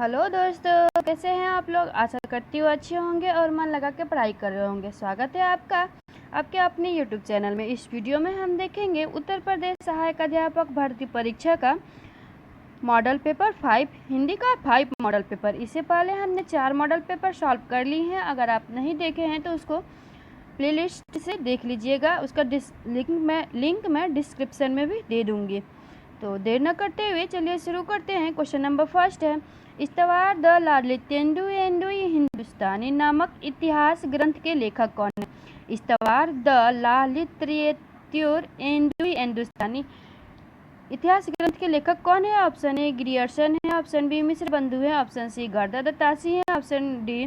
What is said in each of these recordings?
Hello दोस्तों, कैसे हैं आप लोग। आशा करती हूँ अच्छे होंगे और मन लगा के पढ़ाई कर रहे होंगे। स्वागत है आपका आपके अपने यूट्यूब चैनल में। इस वीडियो में हम देखेंगे उत्तर प्रदेश सहायक अध्यापक भर्ती परीक्षा का मॉडल पेपर 5 हिंदी का 5 मॉडल पेपर। इससे पहले हमने 4 मॉडल पेपर सॉल्व कर ली हैं। अगर आप नहीं देखे हैं तो उसको प्लेलिस्ट से देख लीजिएगा। उसका लिंक मैं डिस्क्रिप्शन में भी दे दूँगी। तो देर न करते हुए चलिए शुरू करते हैं। क्वेश्चन नंबर फर्स्ट है, इस्तवार द लालित्येंदु एंडुई हिंदुस्तानी नामक इतिहास ग्रंथ के लेखक कौन है। इस्तवार द लालित्येंदु एंडुई हिंदुस्तानी इतिहास ग्रंथ के लेखक कौन है। ऑप्शन ए ग्रियर्सन है, ऑप्शन बी मिश्र बंधु है, ऑप्शन सी गर्दा दत्तासी है, ऑप्शन डी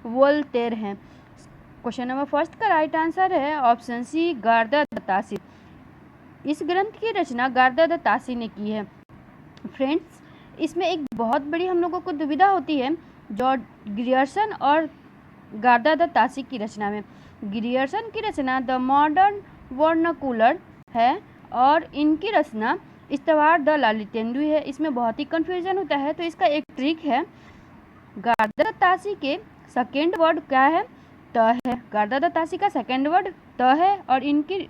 वोल्टेयर है। क्वेश्चन नंबर फर्स्ट का राइट आंसर है ऑप्शन सी गर्दा दत्तासी। इस ग्रंथ की रचना गर्दा दत्तासी ने की है। फ्रेंड्स, इसमें एक बहुत बड़ी हम लोगों को दुविधा होती है जॉर्ज ग्रियर्सन और गर्दा दत्तासी की रचना में। ग्रियर्सन की रचना द मॉडर्न वर्नाकुलर है और इनकी रचना इस्तवार द लालित्येंदु है। इसमें बहुत ही कंफ्यूजन होता है, तो इसका एक ट्रिक है। गर्दा दत्तासी के सेकेंड वर्ड क्या है, त है। गर्दा दत्तासी का सेकेंड वर्ड त है और इनकी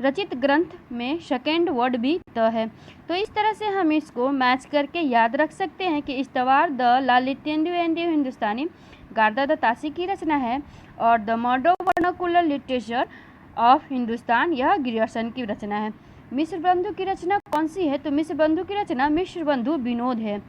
रचित ग्रंथ में सेकेंड वर्ड भी त है। तो इस तरह से हम इसको मैच करके याद रख सकते हैं कि इस्तवार द लालित्येंदु हिंदुस्तानी गर्दा दत्तासी की रचना है और the modern vernacular literature of Hindustan यह ग्रियर्सन की रचना है। मिश्र बंधु की रचना कौन सी है, तो मिश्र बंधु की रचना मिश्र बंधु विनोद है।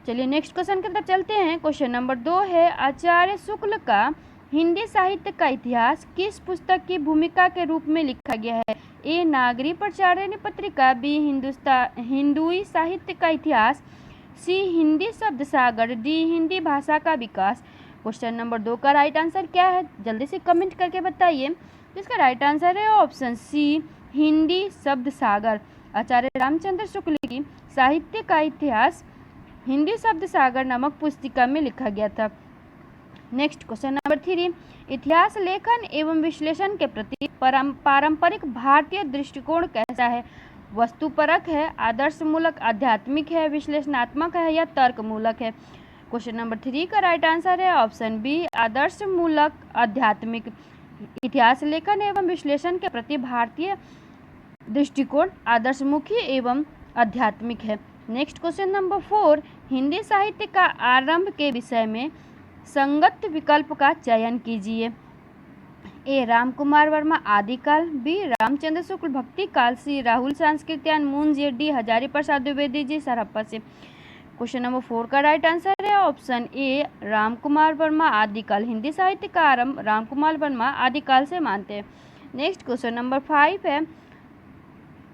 चलिए नेक्स्ट क्वेश्चन की तरफ चलते हैं। क्वेश्चन नंबर 2 है, आचार्य शुक्ल का हिंदी साहित्य का इतिहास किस पुस्तक की भूमिका के रूप में लिखा गया है। ए नागरी प्रचारिणी पत्रिका, बी हिंदुई साहित्य का इतिहास, सी हिंदी शब्द सागर, डी हिंदी भाषा का विकास। क्वेश्चन नंबर 2 का राइट आंसर क्या है, जल्दी से कमेंट करके बताइए। इसका राइट आंसर है ऑप्शन सी हिंदी शब्द सागर। आचार्य रामचंद्र शुक्ल की साहित्य का इतिहास हिंदी शब्द सागर नामक पुस्तिका में लिखा गया था। नेक्स्ट क्वेश्चन नंबर 3, इतिहास लेखन एवं विश्लेषण के प्रति पारंपरिक भारतीय दृष्टिकोण कैसा है। वस्तुपरक है, आदर्शमूलक, आध्यात्मिक है, विश्लेषणात्मक है या तर्कमूलक है। क्वेश्चन नंबर 3 का राइट आंसर है ऑप्शन बी आदर्शमूलक आध्यात्मिक। इतिहास लेखन एवं विश्लेषण के प्रति भारतीय दृष्टिकोण आदर्शमुखी एवं आध्यात्मिक है। नेक्स्ट क्वेश्चन नंबर 4, हिंदी साहित्य का आरंभ के विषय में संगत विकल्प का चयन कीजिए। ए रामकुमार वर्मा आदिकाल, बी रामचंद्र शुक्ल भक्ति काल, सी राहुल सांस्कृत्यायन मूंज, डी हजारी प्रसाद द्विवेदी जी सरहप्पा से। क्वेश्चन नंबर 4 का राइट आंसर है ऑप्शन ए रामकुमार वर्मा आदिकाल। हिंदी साहित्य का आरंभ रामकुमार वर्मा आदिकाल से मानते हैं। नेक्स्ट क्वेश्चन नंबर 5 है,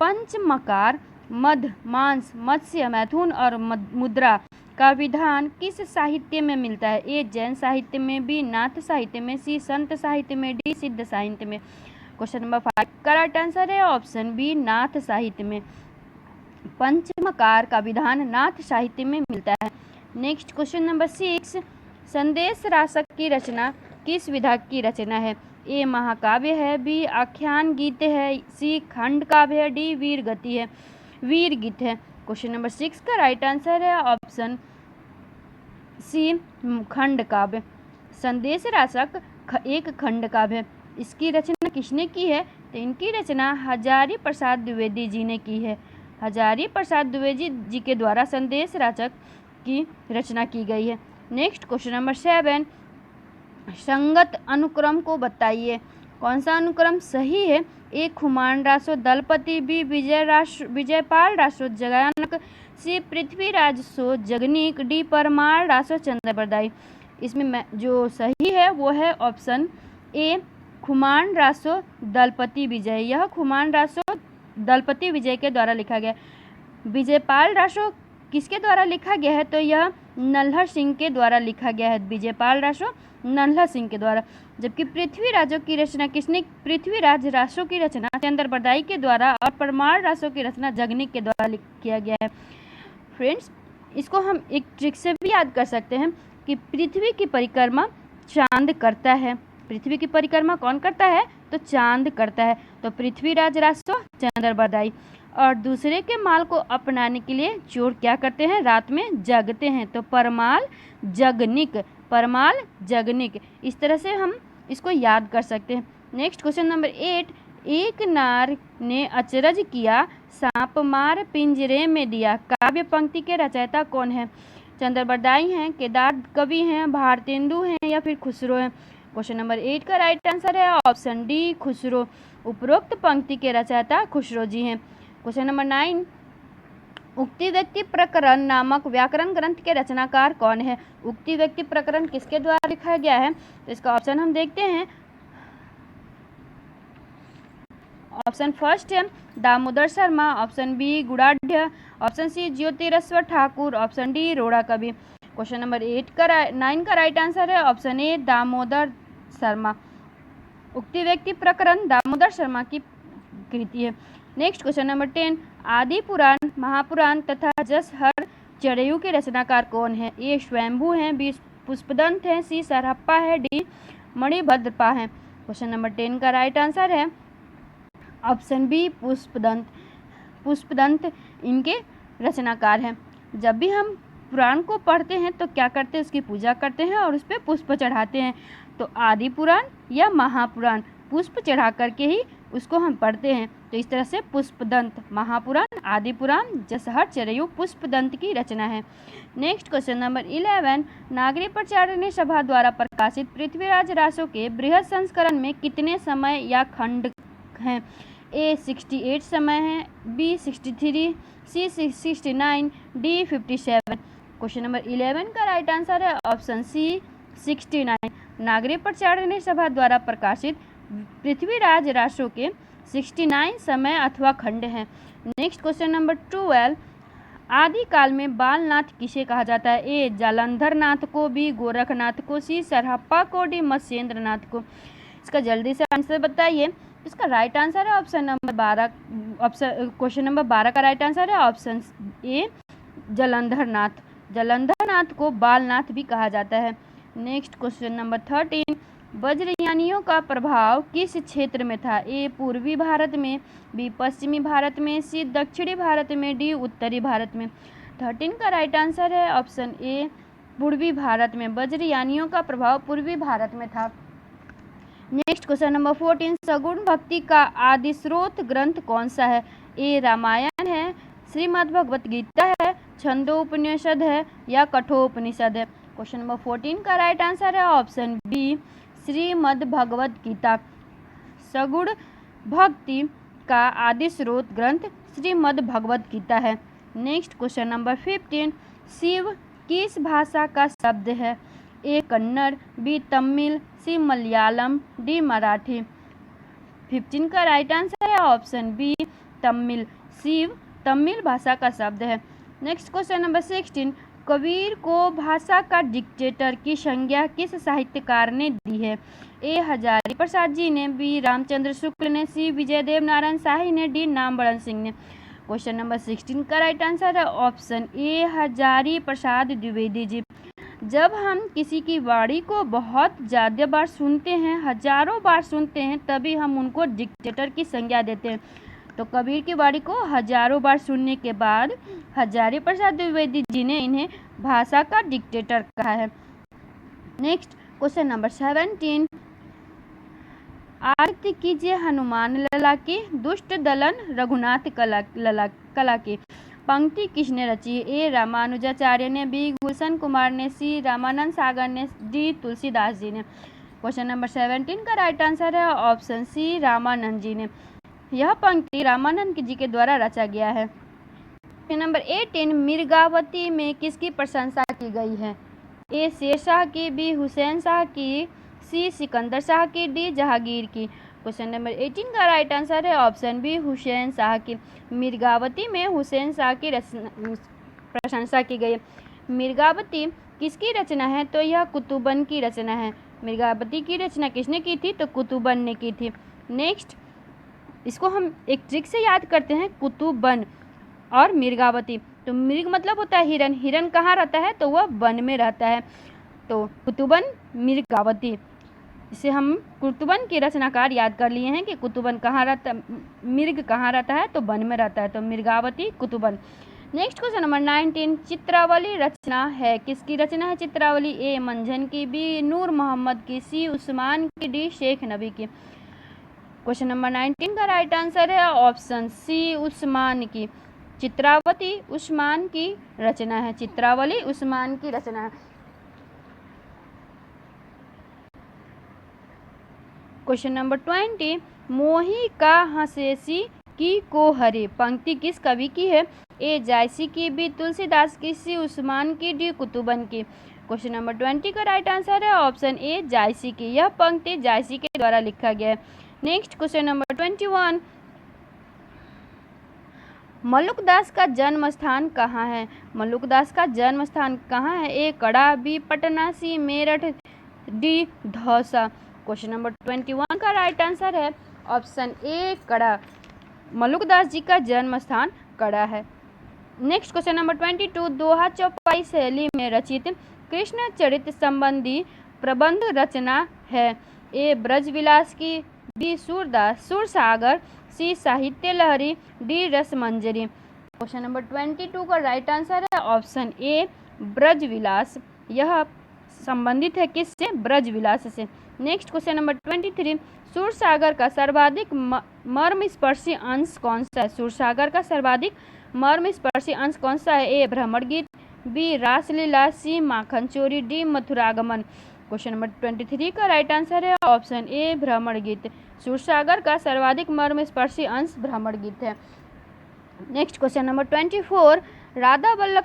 पंचमकार, मध, मांस, मत्स्य, मैथुन और मुद्रा का विधान किस साहित्य में मिलता है। ए जैन साहित्य में, बी नाथ साहित्य में, सी संत साहित्य में, डी सिद्ध साहित्य में। क्वेश्चन नंबर 5 का राइट आंसर है ऑप्शन बी नाथ साहित्य में। पंचमकार का विधान नाथ साहित्य में मिलता है। नेक्स्ट क्वेश्चन नंबर 6, संदेश रासक की रचना किस विधा की रचना है। ए महाकाव्य है, बी आख्यान गीत है, सी खंड काव्य है, डी वीर गीत है। क्वेश्चन नंबर 6 का राइट आंसर है ऑप्शन सी खंड काव्य। संदेश रासक एक खंड काव्य है। इसकी रचना किसने की है, तो इनकी रचना हजारी प्रसाद द्विवेदी जी ने की है। हजारी प्रसाद द्विवेदी जी के द्वारा संदेश रासक की रचना की गई है। नेक्स्ट क्वेश्चन नंबर 7, संगत अनुक्रम को बताइए। कौन सा अनुक्रम सही है। ए खुमान रासो दलपति, बी विजयपाल रासो जगनायक, सी पृथ्वीराज सो जगनीक, डी परमार रासो चंद्रबरदाई। इसमें जो सही है वो है ऑप्शन ए खुमान रासो दलपति विजय। यह खुमान रासो दलपति विजय के द्वारा लिखा गया। विजयपाल रासो किसके द्वारा लिखा गया है, तो यह नल्हर सिंह के द्वारा लिखा गया है। विजयपाल रासो नल्हर सिंह के द्वारा। जबकि पृथ्वीराजों की रचना किसने, पृथ्वीराज रासो की रचना चंद्रबरदाई के द्वारा और परमार रासो की रचना जगनीक के द्वारा किया गया है। फ्रेंड्स, इसको हम एक ट्रिक से भी याद कर सकते हैं कि पृथ्वी की परिक्रमा चांद करता है। पृथ्वी की परिक्रमा कौन करता है, तो चांद करता है। तो पृथ्वीराज रासो चंद्रबरदाई। और दूसरे के माल को अपनाने के लिए चोर क्या करते हैं, रात में जगते हैं। तो परमाल जगनिक, परमाल जगनिक, इस तरह से हम इसको याद कर सकते हैं। नेक्स्ट क्वेश्चन नंबर 8, एक नार ने अचरज किया, सांप मार पिंजरे में दिया। काव्य पंक्ति के रचयिता कौन है? चंद्रबरदाई हैं, केदार कवि हैं, भारतेंदु हैं या फिर खुसरो हैं। क्वेश्चन नंबर 8 का राइट आंसर है ऑप्शन डी, खुसरो। उपरोक्त पंक्ति के रचयिता खुसरो जी हैं। क्वेश्चन नंबर 9, उक्ति व्यक्ति प्रकरण नामक व्याकरण ग्रंथ के रचनाकार कौन है? उक्ति व्यक्ति प्रकरण किसके द्वारा लिखा गया है? तो इसका ऑप्शन हम देखते हैं। ऑप्शन फर्स्ट है Damodar Sharma, option B Gunadhya, option C Jyotirishwar Thakur, option D Roda कवि। क्वेश्चन नंबर 9 का राइट आंसर है ऑप्शन ए दामोदर शर्मा। उक्ति व्यक्ति प्रकरण दामोदर शर्मा की कृति है। नेक्स्ट क्वेश्चन नंबर 10, आदि पुराण, महापुराण तथा जसहर चरेयू के रचनाकार कौन है? ए स्वयंभू हैं, बी पुष्पदंत हैं, सी सरहप्पा है, डी मणिभद्रपा है। क्वेश्चन नंबर 10 का राइट आंसर है ऑप्शन बी पुष्पदंत। पुष्पदंत इनके रचनाकार हैं। जब भी हम पुराण को पढ़ते हैं तो क्या करते हैं, उसकी पूजा करते हैं और उस पर पुष्प चढ़ाते हैं। तो आदि पुराण या महापुराण पुष्प चढ़ा करके ही उसको हम पढ़ते हैं। तो इस तरह से पुष्पदंत, महापुराण, आदि पुराण, जसहर चरेयू पुष्पदंत की रचना है। नेक्स्ट क्वेश्चन नंबर 11, नागरी प्रचारिणी सभा द्वारा प्रकाशित पृथ्वीराज रासो के बृहद संस्करण में कितने समय या खंड हैं? ए 68 समय है, बी 63, सी 69, डी 57। क्वेश्चन नंबर 11 का राइट आंसर है ऑप्शन सी 69। नागरी प्रचारिणी सभा द्वारा प्रकाशित पृथ्वीराज रासो के 69 समय अथवा खंड हैं। नेक्स्ट क्वेश्चन नंबर 12, आदिकाल में बालनाथ किसे कहा जाता है? ए जालंधर नाथ को, बी गोरखनाथ को, सी सरहप्पा को, डी मत्स्येंद्र नाथ को। इसका जल्दी से आंसर बताइए। इसका राइट आंसर है ऑप्शन नंबर 12। क्वेश्चन नंबर 12 का राइट आंसर है ऑप्शन ए जालंधर नाथ। जालंधर नाथ को बालनाथ भी कहा जाता है। नेक्स्ट क्वेश्चन नंबर 13, वज्रयानियों का प्रभाव किस क्षेत्र में था? ए पूर्वी भारत में, बी पश्चिमी भारत में, सी दक्षिणी भारत में, डी उत्तरी भारत में। 13 का राइट आंसर है ऑप्शन ए पूर्वी भारत में। वज्रयानियों का प्रभाव पूर्वी भारत में था। नेक्स्ट क्वेश्चन नंबर 14, सगुण भक्ति का आदि स्रोत ग्रंथ कौन सा है? ए रामायण है, श्रीमद् भगवत गीता है, छंदोपनिषद है या कठोपनिषद है। क्वेश्चन नंबर 14 का राइट आंसर है ऑप्शन बी श्रीमद् भगवत गीता। सगुण भक्ति का आदि स्रोत ग्रंथ श्रीमद् भगवत गीता है। नेक्स्ट क्वेश्चन नंबर 15, शिव किस भाषा का शब्द है? ए कन्नड़, बी तमिल, सी मलयालम, डी मराठी। 15 का राइट आंसर है ऑप्शन बी तमिल। शिव तमिल भाषा का शब्द है। नेक्स्ट क्वेश्चन नंबर 16, कबीर को भाषा का डिक्टेटर की संज्ञा किस साहित्यकार ने दी है? ए हजारी प्रसाद जी ने, बी रामचंद्र शुक्ल ने, सी विजयदेव नारायण शाही ने, डी नामबड़न सिंह ने। क्वेश्चन नंबर 16 का राइट आंसर है ऑप्शन ए हजारी प्रसाद द्विवेदी जी। जब हम किसी की वाणी को बहुत ज़्यादा बार सुनते हैं, हजारों बार सुनते हैं, तभी हम उनको डिक्टेटर की संज्ञा देते हैं। तो कबीर की वाणी को हजारों बार सुनने के बाद हजारी प्रसाद द्विवेदी जी ने इन्हें भाषा का डिक्टेटर कहा है। नेक्स्ट क्वेश्चन नंबर 17, आरती कीजिए हनुमान लला की, दुष्ट दलन रघुनाथ कला की। पंक्ति किसने रची? ए रामानुजाचार्य ने, बी गुलशन कुमार ने, सी रामानंद सागर ने, डी तुलसीदास जी ने। क्वेश्चन नंबर 17 का राइट आंसर है ऑप्शन सी रामानंद जी ने। यह पंक्ति रामानंद जी के द्वारा रचा गया है। क्वेश्चन नंबर 18, मिर्गावती में किसकी प्रशंसा की गई है? ए शेरशाह की, बी हुसैन शाह की, सी सिकंदर शाह की, डी जहांगीर की। क्वेश्चन नंबर 18 का राइट आंसर है ऑप्शन बी हुसैन शाह की। मिर्गावती में हुसैन शाह की प्रशंसा की गई। मिर्गावती किसकी रचना है? तो यह कुतुबन की रचना है। मिर्गावती की रचना किसने की थी? तो कुतुबन ने की थी। नेक्स्ट इसको हम एक ट्रिक से याद करते हैं, कुतुबन और मिर्गावती। तो मृग मतलब होता है हिरन, हिरन कहाँ रहता है? तो वह वन में रहता है। तो कुतुबन मिर्गावती। इसे हम कुतुबन के रचनाकार याद कर लिए हैं कि कुतुबन कहाँ रहता, मृग कहाँ रहता है, तो वन में रहता है, तो Mrigavati Kutuban. Next question number 19, चित्रावली रचना है, किसकी रचना है चित्रावली? ए मंझन की, बी नूर मोहम्मद की, सी उस्मान की, डी शेख नबी की। क्वेश्चन नंबर 19 का राइट आंसर है ऑप्शन सी उस्मान की। चित्रावती उस्मान की रचना है, चित्रावली उस्मान की रचना है। क्वेश्चन नंबर 20, मोही का हंसेसी की को हरे, पंक्ति किस कवि की है? ए जायसी की, बी तुलसीदास की, सी उस्मान की, डी कुतुबन की। क्वेश्चन नंबर 20 का राइट आंसर है ऑप्शन ए जायसी की, यह पंक्ति जायसी के द्वारा लिखा गया है। नेक्स्ट क्वेश्चन नंबर 21, मलुकदास का जन्म स्थान कहाँ है? मलुकदास का जन्म स्थान कहाँ है? ए कड़ा, बी पटना, सी मेरठ, डी धौसा। क्वेश्चन नंबर 21 का राइट आंसर है ऑप्शन ए कड़ा, मलुकदास जी का जन्म स्थान कड़ा है। नेक्स्ट क्वेश्चन नंबर 22, दोहा चौपाई शैली में रचित कृष्ण चरित्र संबंधी प्रबंध रचना है? ए ब्रजविलास की, बी सूरदास सूरसागर, सी साहित्य लहरी, डी रसमंजरी। क्वेश्चन नंबर 22 का राइट आंसर है ऑप्शन ए ब्रजविलास, यह संबंधित है किससे? ब्रजविलास से। नेक्स्ट क्वेश्चन नंबर 23, सूरसागर का सर्वाधिक मर्मस्पर्शी अंश कौन सा है? सूरसागर का सर्वाधिक मर्मस्पर्शी अंश कौन सा है? ए भ्रमर गीत, बी रासलीला, सी माखन चोरी, डी मथुरागमन। क्वेश्चन नंबर 23 का राइट आंसर है ऑप्शन ए भ्रमर गीत, सूरसागर का सर्वाधिक मर्मस्पर्शी अंश भ्रमर गीत है। Next question number 24, Radha Vallabh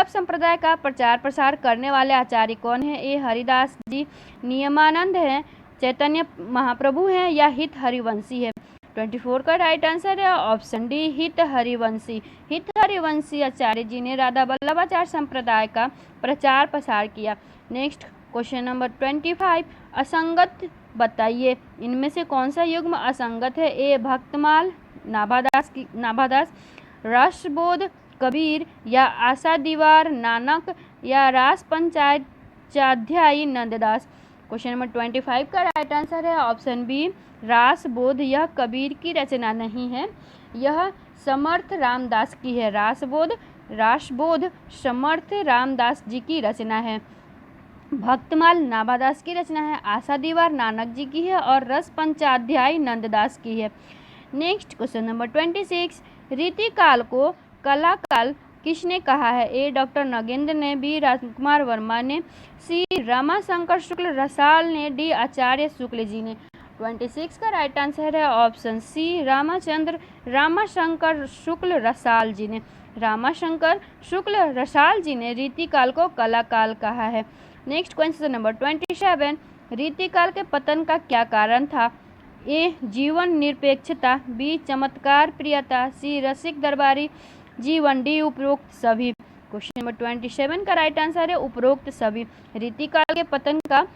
संप्रदाय का प्रचार प्रसार करने वाले आचार्य कौन है? ए हरिदास जी, नियमानंद हैं, चैतन्य महाप्रभु हैं, या हित हरिवंशी है। 24 का राइट आंसर है ऑप्शन डी हित हरिवंशी। हित हरिवंशी आचार्य जी ने राधा वल्लभाचार्य संप्रदाय का प्रचार प्रसार किया। नेक्स्ट क्वेश्चन नंबर 25, असंगत बताइए, इनमें से कौन सा युग्म असंगत है? ए भक्तमाल नाभादास, राष्ट्रबोध कबीर, या आशा दीवार नानक, या रास पंचाध्यायी नंददास। क्वेश्चन नंबर 25 का राइट आंसर है ऑप्शन बी रास बोध, यह कबीर की रचना नहीं है, यह समर्थ रामदास की है। रासबोध समर्थ रामदास जी की रचना है। भक्तमाल नाभादास की रचना है, आशा दीवार नानक जी की है, और रस पंचाध्यायी नंददास की है। नेक्स्ट क्वेश्चन नंबर 26, रीतिकाल को कलाकाल किसने कहा है? ए डॉक्टर नगेंद्र ने, बी राजकुमार वर्मा ने, सी रामाशंकर शुक्ल रसाल ने, डी आचार्य शुक्ल जी ने। 26 का राइट आंसर है ऑप्शन सी रामाशंकर शुक्ल रसाल जी ने। रामाशंकर शुक्ल रसाल जी ने रीतिकाल को कलाकाल कहा है। नेक्स्ट क्वेश्चन नंबर 27, रीतिकाल के पतन का क्या कारण था? ए जीवन निरपेक्षता, बी चमत्कार प्रियता, सी रसिक दरबारी जीवन, डी उपरोक्त सभी। क्वेश्चन नंबर 27 का राइट आंसर है उपरोक्त सभी। रीतिकाल के पतन का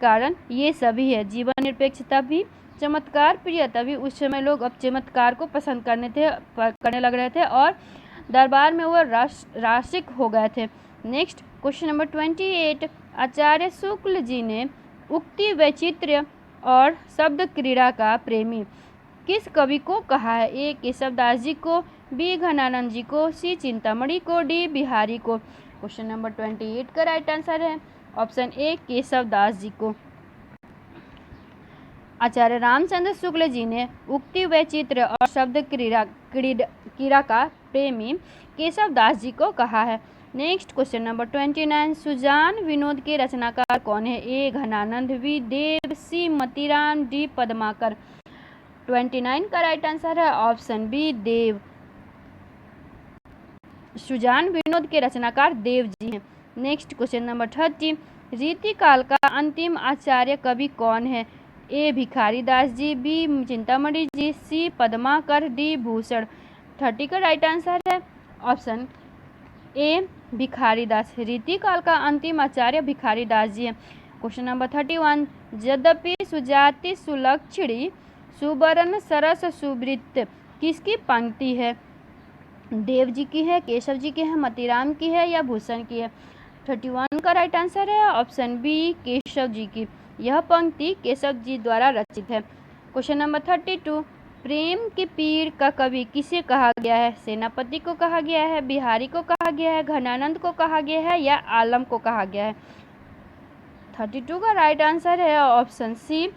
कारण ये सभी है, जीवन निरपेक्षता भी, चमत्कार प्रियता भी, उस समय लोग अब चमत्कार को पसंद करने लग रहे थे और दरबार में वो राशिक हो गए थे। नेक्स्ट क्वेश्चन नंबर 28, आचार्य शुक्ल जी ने उक्ति वैचित्र्य और शब्द क्रीड़ा का प्रेमी किस कवि को कहा है? ए केशवदास जी को, बी घनानंद जी को, सी चिंतामणि को, डी बिहारी को। क्वेश्चन नंबर 28 का राइट आंसर है ऑप्शन ए केशवदास जी को। आचार्य रामचंद्र शुक्ल जी ने उक्ति वैचित्र्य और शब्द क्रीड़ा का प्रेमी केशवदास जी को कहा है। Next question number 29, Sujan Vinod के रचनाकार कौन है? A Ghananand, B Dev, C Matiram, D Padmakar. 29 का राइट आंसर है ऑप्शन बी देव। सुजान विनोद के रचनाकार देव जी हैं। नेक्स्ट क्वेश्चन नंबर 30, रीतिकाल का अंतिम आचार्य कवि कौन है? ए भिखारी दास जी, बी चिंतामणि जी, सी पद्माकर, डी भूषण। 30 का राइट आंसर है ऑप्शन ए भिखारी दास। रीतिकाल का अंतिम आचार्य भिखारी दास जी हैं। क्वेश्चन नंबर 31, यद्यपि सुजाति सुलक्षणी सुवर्ण सरस सुवृत्त किसकी पंक्ति है? देव जी की है, केशव जी की है, मतीराम की है, या भूषण की है। 31 का राइट आंसर है ऑप्शन बी केशव जी की। यह पंक्ति केशव जी द्वारा रचित है। क्वेश्चन नंबर 32, प्रेम के पीर का कवि किसे कहा गया है? सेनापति को कहा गया है, बिहारी को कहा गया है, घनानंद को कहा गया है या आलम को कहा गया है? 32 का राइट आंसर है ऑप्शन सी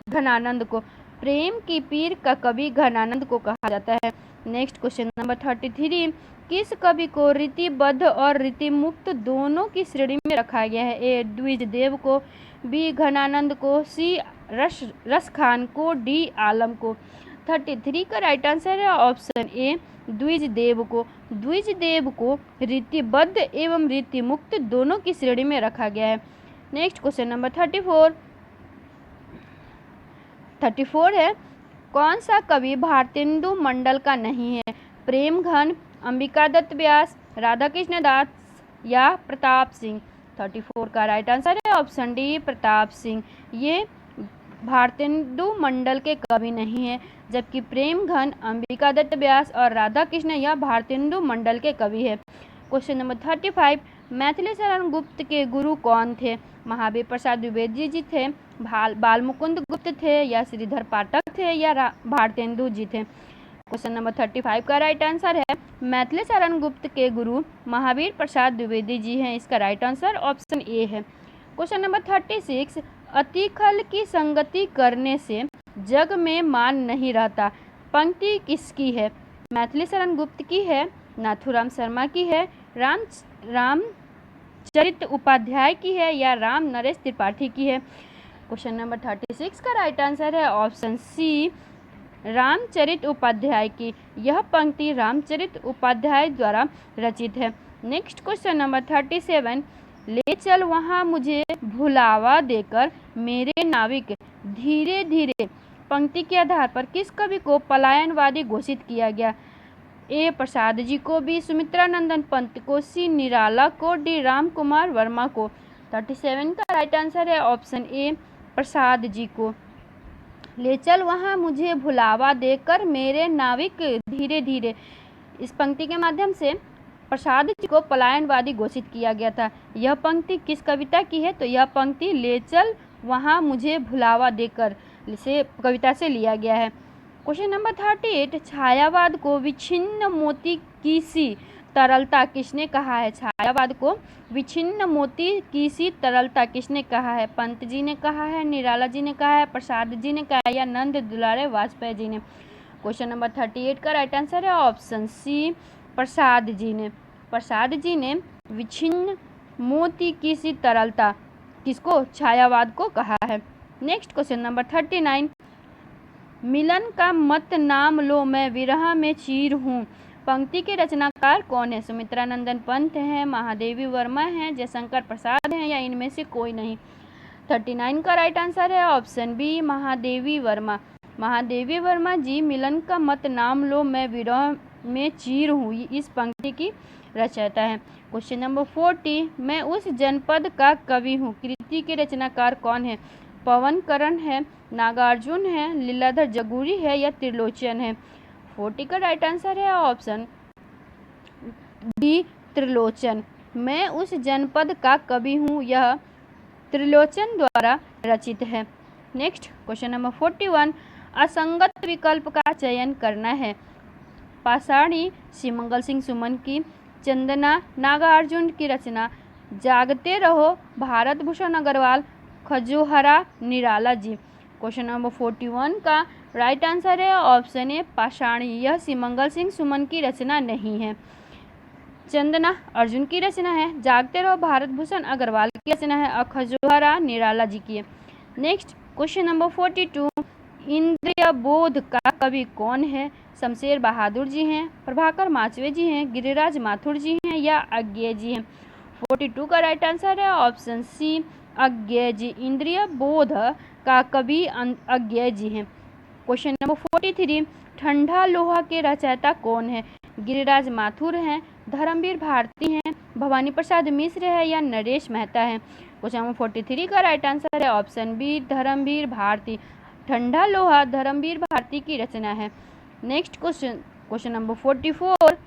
घनानंद को। प्रेम की पीर का कवि घनानंद को कहा जाता है। नेक्स्ट क्वेश्चन नंबर 33, किस कवि को रीतिबद्ध और रीतिमुक्त दोनों की श्रेणी में रखा गया है? ए द्विज देव को, बी घनानंद को, सी रस खान को, डी आलम को। 33 का राइट आंसर है ऑप्शन ए द्विज देव को। द्विज देव को रीतिबद्ध एवं रीतिमुक्त दोनों की श्रेणी में रखा गया है। नेक्स्ट क्वेश्चन नंबर 34 है, कौन सा कवि भारतेंदु मंडल का नहीं है? प्रेमघन, अंबिकादत्त व्यास, राधा कृष्ण दास या प्रताप सिंह। 34 का राइट आंसर है ऑप्शन डी प्रताप सिंह। ये भारतेंदु मंडल के कवि नहीं है, जबकि प्रेमघन, अंबिकादत्त व्यास और राधा कृष्ण यह भारतेंदु मंडल के कवि है। क्वेश्चन नंबर 35, मैथिली शरण गुप्त के गुरु कौन थे? महावीर प्रसाद द्विवेदी जी थे, बालमुकुंद गुप्त थे या श्रीधर पाठक थे या भारतेंदु जी थे? क्वेश्चन नंबर 35 का राइट आंसर है मैथिली शरण गुप्त के गुरु महावीर प्रसाद द्विवेदी जी हैं। इसका राइट आंसर ऑप्शन ए है। क्वेश्चन नंबर 36, अति खल की संगति करने से जग में मान नहीं रहता। पंक्ति किसकी है? मैथिली शरण गुप्त की है, नाथूराम शर्मा की है, रामचरित उपाध्याय की है या राम नरेश त्रिपाठी की है? क्वेश्चन नंबर 36 का राइट आंसर है ऑप्शन सी रामचरित उपाध्याय की। यह पंक्ति रामचरित उपाध्याय द्वारा रचित है। नेक्स्ट क्वेश्चन नंबर 37, ले चल वहाँ मुझे भुलावा देकर मेरे नाविक धीरे धीरे पंक्ति के आधार पर किस कवि को पलायनवादी घोषित किया गया? ए प्रसाद जी को, बी सुमित्रा नंदन पंत को, सी निराला को, डी राम कुमार वर्मा को। 37 का राइट आंसर है ऑप्शन ए प्रसाद जी को। ले चल वहाँ मुझे भुलावा देकर मेरे नाविक धीरे धीरे, इस पंक्ति के माध्यम से प्रसाद जी को पलायनवादी घोषित किया गया था। यह पंक्ति किस कविता की है? तो यह पंक्ति ले चल वहाँ मुझे भुलावा देकर से कविता से लिया गया है। क्वेश्चन नंबर 38, छायावाद को विच्छिन्न मोती की सी तरलता किसने कहा है? छायावाद को विच्छिन्न मोती की सी तरलता किसने कहा है? पंत जी ने कहा है, निराला जी ने कहा है, प्रसाद जी ने कहा है या नंद दुलारे वाजपेयी जी ने? क्वेश्चन नंबर 38 का राइट आंसर है ऑप्शन सी प्रसाद जी ने। प्रसाद जी ने विच्छिन्न मोती की सी तरलता किसको? छायावाद को कहा है। नेक्स्ट क्वेश्चन नंबर 39, मिलन का मत नाम लो मैं विरह में चीर हूँ। पंक्ति के रचनाकार कौन है? सुमित्रा नंदन पंत हैं, महादेवी वर्मा हैं, जयशंकर प्रसाद हैं या इनमें से कोई नहीं? 39 का राइट आंसर है ऑप्शन बी महादेवी वर्मा। महादेवी वर्मा जी मिलन का मत नाम लो मैं विरह में चीर हूँ इस पंक्ति की रचयिता है। क्वेश्चन नंबर 40, मैं उस जनपद का कवि हूँ कृति के रचनाकार कौन है? पवन करण है, नागार्जुन है, लीलाधर जगूरी है या त्रिलोचन है? 40 का राइट आंसर है ऑप्शन डी त्रिलोचन। मैं उस जनपद का कवि हूँ यह त्रिलोचन द्वारा रचित है। नेक्स्ट क्वेश्चन नंबर 41, असंगत विकल्प का चयन करना है। पाषाणी श्रीमंगल सिंह सुमन की, चंदना नागार्जुन की रचना, जागते रहो भारत भूषण अग्रवाल, खजूहरा निराला जी। क्वेश्चन नंबर 41 का राइट आंसर है ऑप्शन ए पाषाणी। यह श्रीमंगल सिंह सुमन की रचना नहीं है, चंदना अर्जुन की रचना है, जागते रहो भारत भूषण अग्रवाल की रचना है और खजूहरा निराला जी की है। नेक्स्ट क्वेश्चन नंबर 42, इंद्रिय बोध का कवि कौन है? शमशेर बहादुर जी हैं, प्रभाकर माचवे जी हैं, गिरिराज माथुर जी हैं या अज्ञेय जी हैं? 42 का राइट आंसर है ऑप्शन सी अज्ञेय जी। इंद्रिय बोध का कवि अज्ञेय जी हैं। क्वेश्चन नंबर 43, ठंडा लोहा के रचयिता कौन है? गिरिराज माथुर हैं, धर्मवीर भारती हैं, भवानी प्रसाद मिश्र है या नरेश मेहता है? क्वेश्चन नंबर 43 का राइट आंसर है ऑप्शन बी धर्मवीर भारती। ठंडा लोहा धर्मवीर भारती की रचना है। नेक्स्ट क्वेश्चन नंबर 44,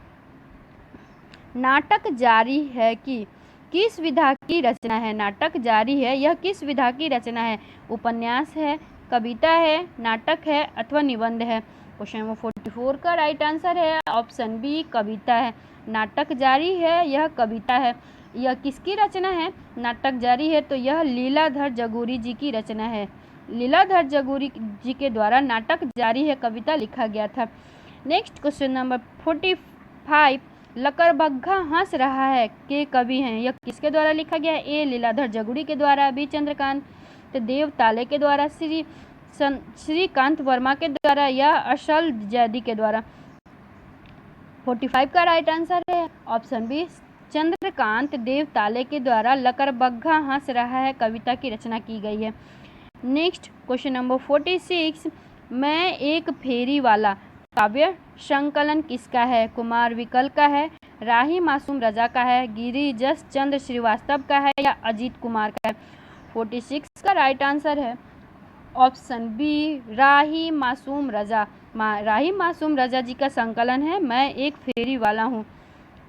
नाटक जारी है कि किस विधा की रचना है? नाटक जारी है, यह किस विधा की रचना है? उपन्यास है, कविता है, नाटक है अथवा निबंध है? क्वेश्चन नंबर 44 का राइट आंसर है ऑप्शन बी, कविता है। नाटक जारी है, यह कविता है। यह किसकी रचना है? नाटक जारी है तो यह लीलाधर जगूरी जी की रचना है। लीलाधर जगूरी जी के द्वारा नाटक जारी है कविता लिखा गया था। नेक्स्ट क्वेश्चन नंबर 45, लकड़बग्घा हंस रहा है के कवि हैं? यह किसके द्वारा लिखा गया है? ए लीलाधर जगूरी के द्वारा, बी चंद्रकांत देव ताले के द्वारा, श्रीकांत वर्मा के द्वारा या असल जैदी के द्वारा? 45 का राइट आंसर है ऑप्शन बी, चंद्रकांत देव ताले के द्वारा लकड़बग्घा हंस रहा है कविता की रचना की गई है। नेक्स्ट क्वेश्चन नंबर 46, मैं एक फेरी वाला काव्य संकलन किसका है? कुमार विकल का है, राही मासूम रजा का है, गिरिजस चंद्र श्रीवास्तव का है या अजीत कुमार का है? 46 का राइट आंसर है ऑप्शन बी, राही मासूम रजा। राही मासूम रजा जी का संकलन है मैं एक फेरी वाला हूँ।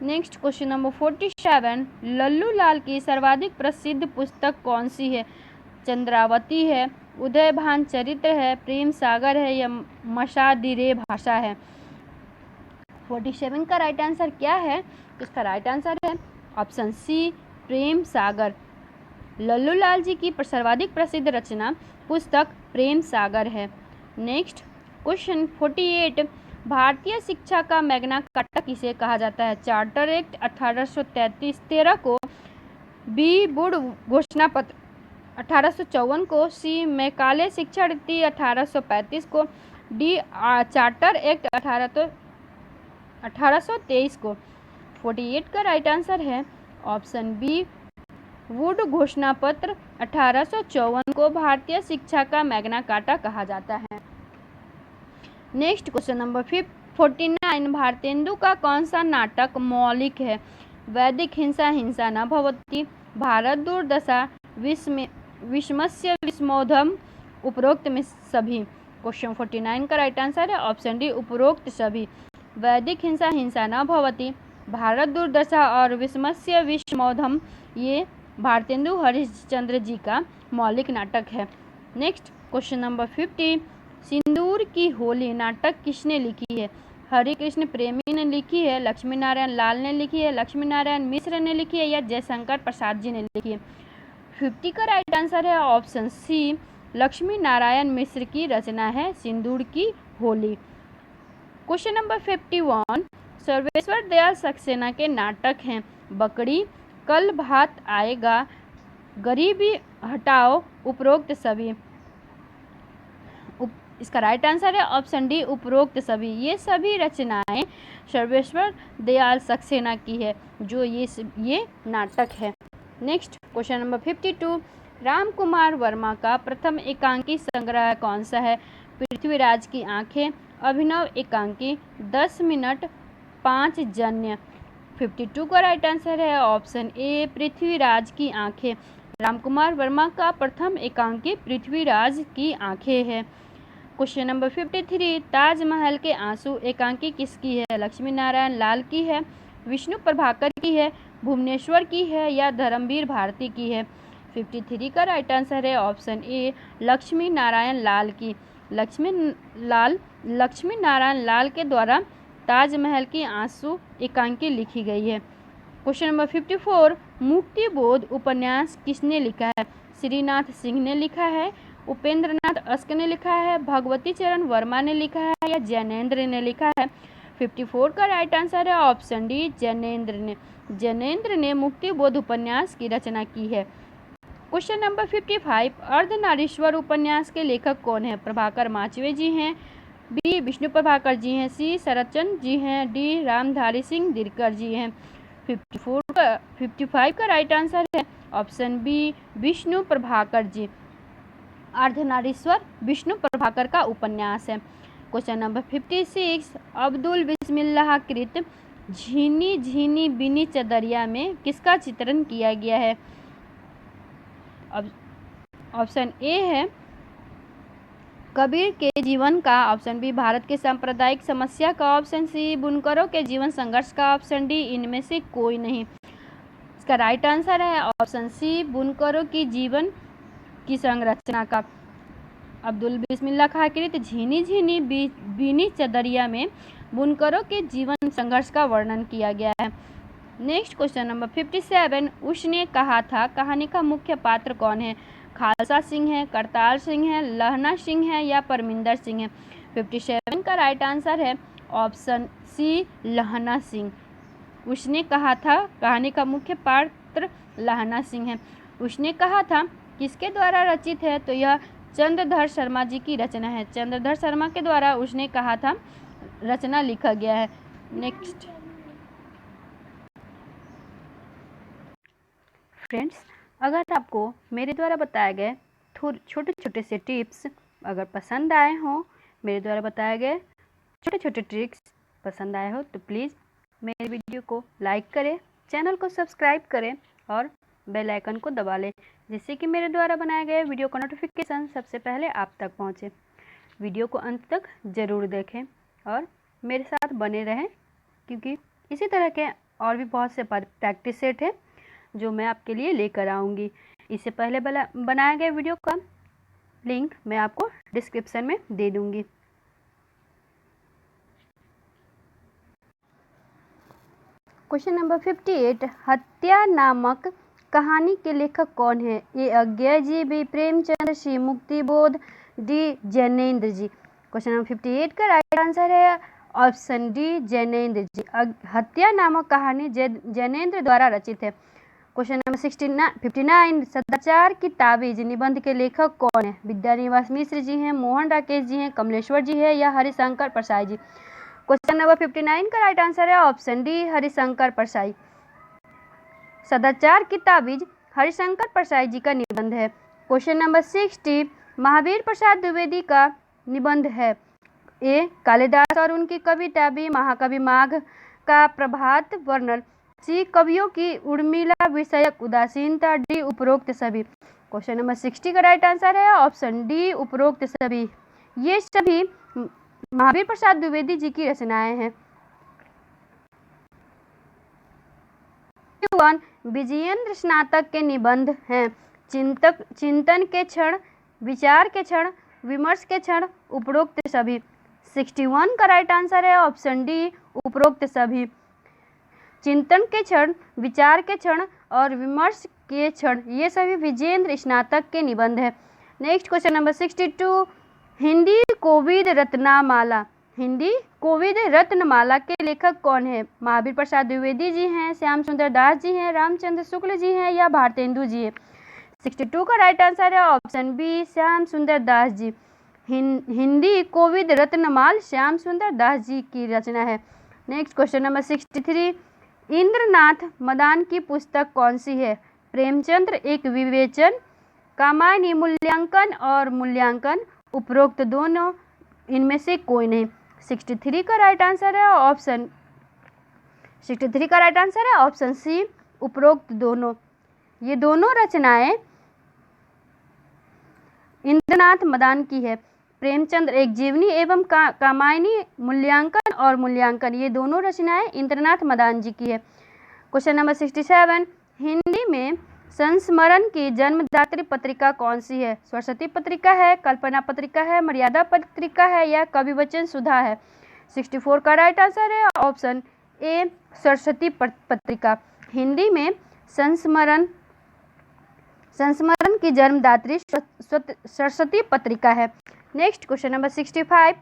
नेक्स्ट क्वेश्चन नंबर 47, लल्लू लाल की सर्वाधिक प्रसिद्ध पुस्तक कौन सी है? चंद्रावती है, उदयभान चरित्र है, प्रेम सागर है या मशादिरे भाषा है? 47 का राइट आंसर क्या है? इसका राइट आंसर है ऑप्शन सी, प्रेम सागर। लल्लू लाल जी की सर्वाधिक प्रसिद्ध रचना पुस्तक प्रेम सागर है। नेक्स्ट क्वेश्चन 48, भारतीय शिक्षा का मैग्ना कार्टा किसे कहा जाता है? चार्टर एक्ट 1813 को, बी वुड घोषणा पत्र 1854 को, सी मैकाले शिक्षा नीति 1835 को, डी चार्टर एक्ट 1823 को? 48 का राइट आंसर है ऑप्शन बी, वुड घोषणा पत्र 1854 को भारतीय शिक्षा का मैग्ना कार्टा कहा जाता है। नेक्स्ट क्वेश्चन नंबर 49, भारतेंदु का कौन सा नाटक मौलिक है? वैदिक हिंसा हिंसा न भवति, भारत दुर्दशा, विषमस्य विषमोधम, उपरोक्त में सभी? क्वेश्चन 49 का राइट आंसर है ऑप्शन डी, उपरोक्त सभी। वैदिक हिंसा हिंसा न भवति, भारत दुर्दशा और विषमस्य विषमोधम ये भारतेंदु हरिश्चंद्र जी का मौलिक नाटक है। नेक्स्ट क्वेश्चन नंबर 50, सिंदूर की होली नाटक किसने लिखी है? हरिकृष्ण प्रेमी ने लिखी है, लक्ष्मी नारायण लाल ने लिखी है, लक्ष्मी नारायण मिश्र ने लिखी है या जयशंकर प्रसाद जी ने लिखी है? 50 का राइट आंसर है ऑप्शन सी, लक्ष्मी नारायण मिश्र की रचना है सिंदूर की होली। क्वेश्चन नंबर 51, सर्वेश्वर दयाल सक्सेना के नाटक हैं बकरी, कल भात आएगा, गरीबी हटाओ, उपरोक्त सभी? इसका राइट आंसर है ऑप्शन डी, उपरोक्त सभी। ये सभी रचनाएं सर्वेश्वर दयाल सक्सेना की है जो ये नाटक है। Next question number 52, Ram Kumar Verma का प्रथम एकांकी संग्रह कौन सा है? पृथ्वीराज की आंखें, अभिनव एकांकी, 10 मिनट, 5 जन्य? 52 का राइट आंसर है ऑप्शन ए, पृथ्वीराज की आंखें। रामकुमार वर्मा का प्रथम एकांकी पृथ्वीराज की आंखें है। क्वेश्चन नंबर 53, ताजमहल के आंसू एकांकी किसकी है? लक्ष्मी नारायण लाल की है, विष्णु प्रभाकर की है, भुवनेश्वर की है या धर्मवीर भारती की है? 53 का राइट आंसर है ऑप्शन ए, लक्ष्मी नारायण लाल की। लक्ष्मी नारायण लाल के द्वारा ताजमहल की आंसू एकांकी लिखी गई है। क्वेश्चन नंबर 54, मुक्तिबोध उपन्यास किसने लिखा है? श्रीनाथ सिंह ने लिखा है, उपेंद्रनाथ अस्क ने लिखा है, भगवती चरण वर्मा ने लिखा है या जैनेन्द्र ने लिखा है? 54 का राइट आंसर है ऑप्शन डी, जैनेन्द्र ने मुक्तिबोध उपन्यास की रचना की है। क्वेश्चन नंबर 55, अर्धनारीश्वर उपन्यास के लेखक कौन है? प्रभाकर माचवे जी हैं, बी विष्णु प्रभाकर जी हैं, सी शरदचंद्र जी हैं, डी रामधारी सिंह दिनकर जी हैं? 55 का राइट आंसर है ऑप्शन बी, विष्णु प्रभाकर जी। अर्धनारीश्वर विष्णु प्रभाकर का उपन्यास है। क्वेश्चन नंबर 56, अब्दुल बिस्मिल्लाह कृत झीनी झीनी बिनी चदरिया में किसका चित्रण किया गया है? ऑप्शन ए है कबीर के जीवन का, ऑप्शन बी भारत के सांप्रदायिक समस्या का, ऑप्शन सी बुनकरों के जीवन संघर्ष का, ऑप्शन डी इनमें से कोई नहीं। इसका राइट आंसर है ऑप्शन सी, बुनकरों की जीवन की संरचना का। अब्दुल बिस्मिल्लाह खां कृत झीनी झीनी बीनी चदरिया में बुनकरों के जीवन संघर्ष का वर्णन किया गया है। नेक्स्ट क्वेश्चन नंबर 57, उसने कहा था कहानी का मुख्य पात्र कौन है? खालसा सिंह है, करतार सिंह है, लहना सिंह है या परमिंदर सिंह है? 57 का राइट आंसर है ऑप्शन सी, लहना सिंह। उसने कहा था कहानी का मुख्य पात्र लहना सिंह है। उसने कहा था किसके द्वारा रचित है? तो यह चंद्रधर शर्मा जी की रचना है। चंद्रधर शर्मा के द्वारा उसने कहा था रचना लिखा गया है। नेक्स्ट फ्रेंड्स, अगर आपको मेरे द्वारा बताए गए छोटे छोटे से टिप्स अगर पसंद आए हों, मेरे द्वारा बताए गए छोटे छोटे ट्रिक्स पसंद आए हो तो प्लीज़ मेरे वीडियो को लाइक करें, चैनल को सब्सक्राइब करें और बेल आइकन को दबा लें, जिससे कि मेरे द्वारा बनाए गए वीडियो का नोटिफिकेशन सबसे पहले आप तक पहुंचे। वीडियो को अंत तक ज़रूर देखें और मेरे साथ बने रहें, क्योंकि इसी तरह के और भी बहुत से प्रैक्टिस सेट हैं जो मैं आपके लिए लेकर आऊँगी। इससे पहले बनाए गए वीडियो का लिंक मैं आपको डिस्क्रिप्शन में दे दूँगी। क्वेश्चन नंबर 58, हत्या नामक कहानी के लेखक कौन है? ए अज्ञेय जी, बी प्रेमचंद्र, सी मुक्तिबोध, डी जैनेन्द्र जी। क्वेश्चन नंबर 58 का राइट आंसर है ऑप्शन डी, जैनेन्द्र जी। हत्या नामक कहानी जैनेन्द्र द्वारा रचित है। क्वेश्चन नंबर 59, सदाचार की ताबीज निबंध के लेखक कौन है? विद्यानिवास मिश्र जी हैं, मोहन राकेश जी हैं, कमलेश्वर जी है या हरिशंकर परसाई जी। क्वेश्चन नंबर 59 का राइट आंसर है ऑप्शन डी, हरिशंकर परसाई। सदाचार की ताबीज हरिशंकर परसाई जी का निबंध है। क्वेश्चन नंबर 60, महावीर प्रसाद द्विवेदी का निबंध है। ए कालिदास और उनकी कविता, बी महाकवि माघ का प्रभात वर्णन, सी कवियों की उर्मिला विषयक उदासीनता, डी उपरोक्त सभी। क्वेश्चन नंबर 60 का राइट आंसर है ऑप्शन डी, उपरोक्त सभी। ये सभी महावीर प्रसाद द्विवेदी जी की रचनाएं हैं। विजयेंद्र स्नातक के निबंध हैं। चिंतन के क्षण, विचार के क्षण, विमर्श के क्षण, उपरोक्त सभी। 61 का राइट आंसर है ऑप्शन डी, उपरोक्त सभी। चिंतन के क्षण, विचार के क्षण और विमर्श के क्षण, ये सभी विजयेंद्र स्नातक के निबंध है। Next question number 62, Hindi Kovid Ratnamala, Hindi Kovid Ratnamala के लेखक कौन है? महावीर प्रसाद द्विवेदी जी हैं, श्याम सुंदर दास जी हैं, रामचंद्र शुक्ल जी हैं या भारतेंदु जी हैं। 62 का राइट आंसर है ऑप्शन बी, श्याम सुंदर दास जी। हिंदी कोविद रत्नमाल श्याम सुंदर दास जी की रचना है। Next question number 63, Indranath Madan की पुस्तक कौन सी है? प्रेमचंद्र एक विवेचन, कामायनी मूल्यांकन और मूल्यांकन, उपरोक्त दोनों, इनमें से कोई नहीं। 63 का राइट आंसर है ऑप्शन सी, उपरोक्त दोनों। ये दोनों रचनाएं इंद्रनाथ मदान की है। प्रेमचंद्र एक जीवनी एवं कामायनी मूल्यांकन और मूल्यांकन, ये दोनों रचनाएं इंद्रनाथ मदान जी की है। क्वेश्चन नंबर 67, हिंदी में संस्मरण की जन्मदात्री पत्रिका कौन सी है? सरस्वती पत्रिका है, कल्पना पत्रिका है, मर्यादा पत्रिका है या कवि वचन सुधा है। 64 का राइट आंसर है ऑप्शन ए, सरस्वती पत्रिका। हिंदी में संस्मरण की जन्मदात्री सरस्वती पत्रिका है। नेक्स्ट क्वेश्चन नंबर 65,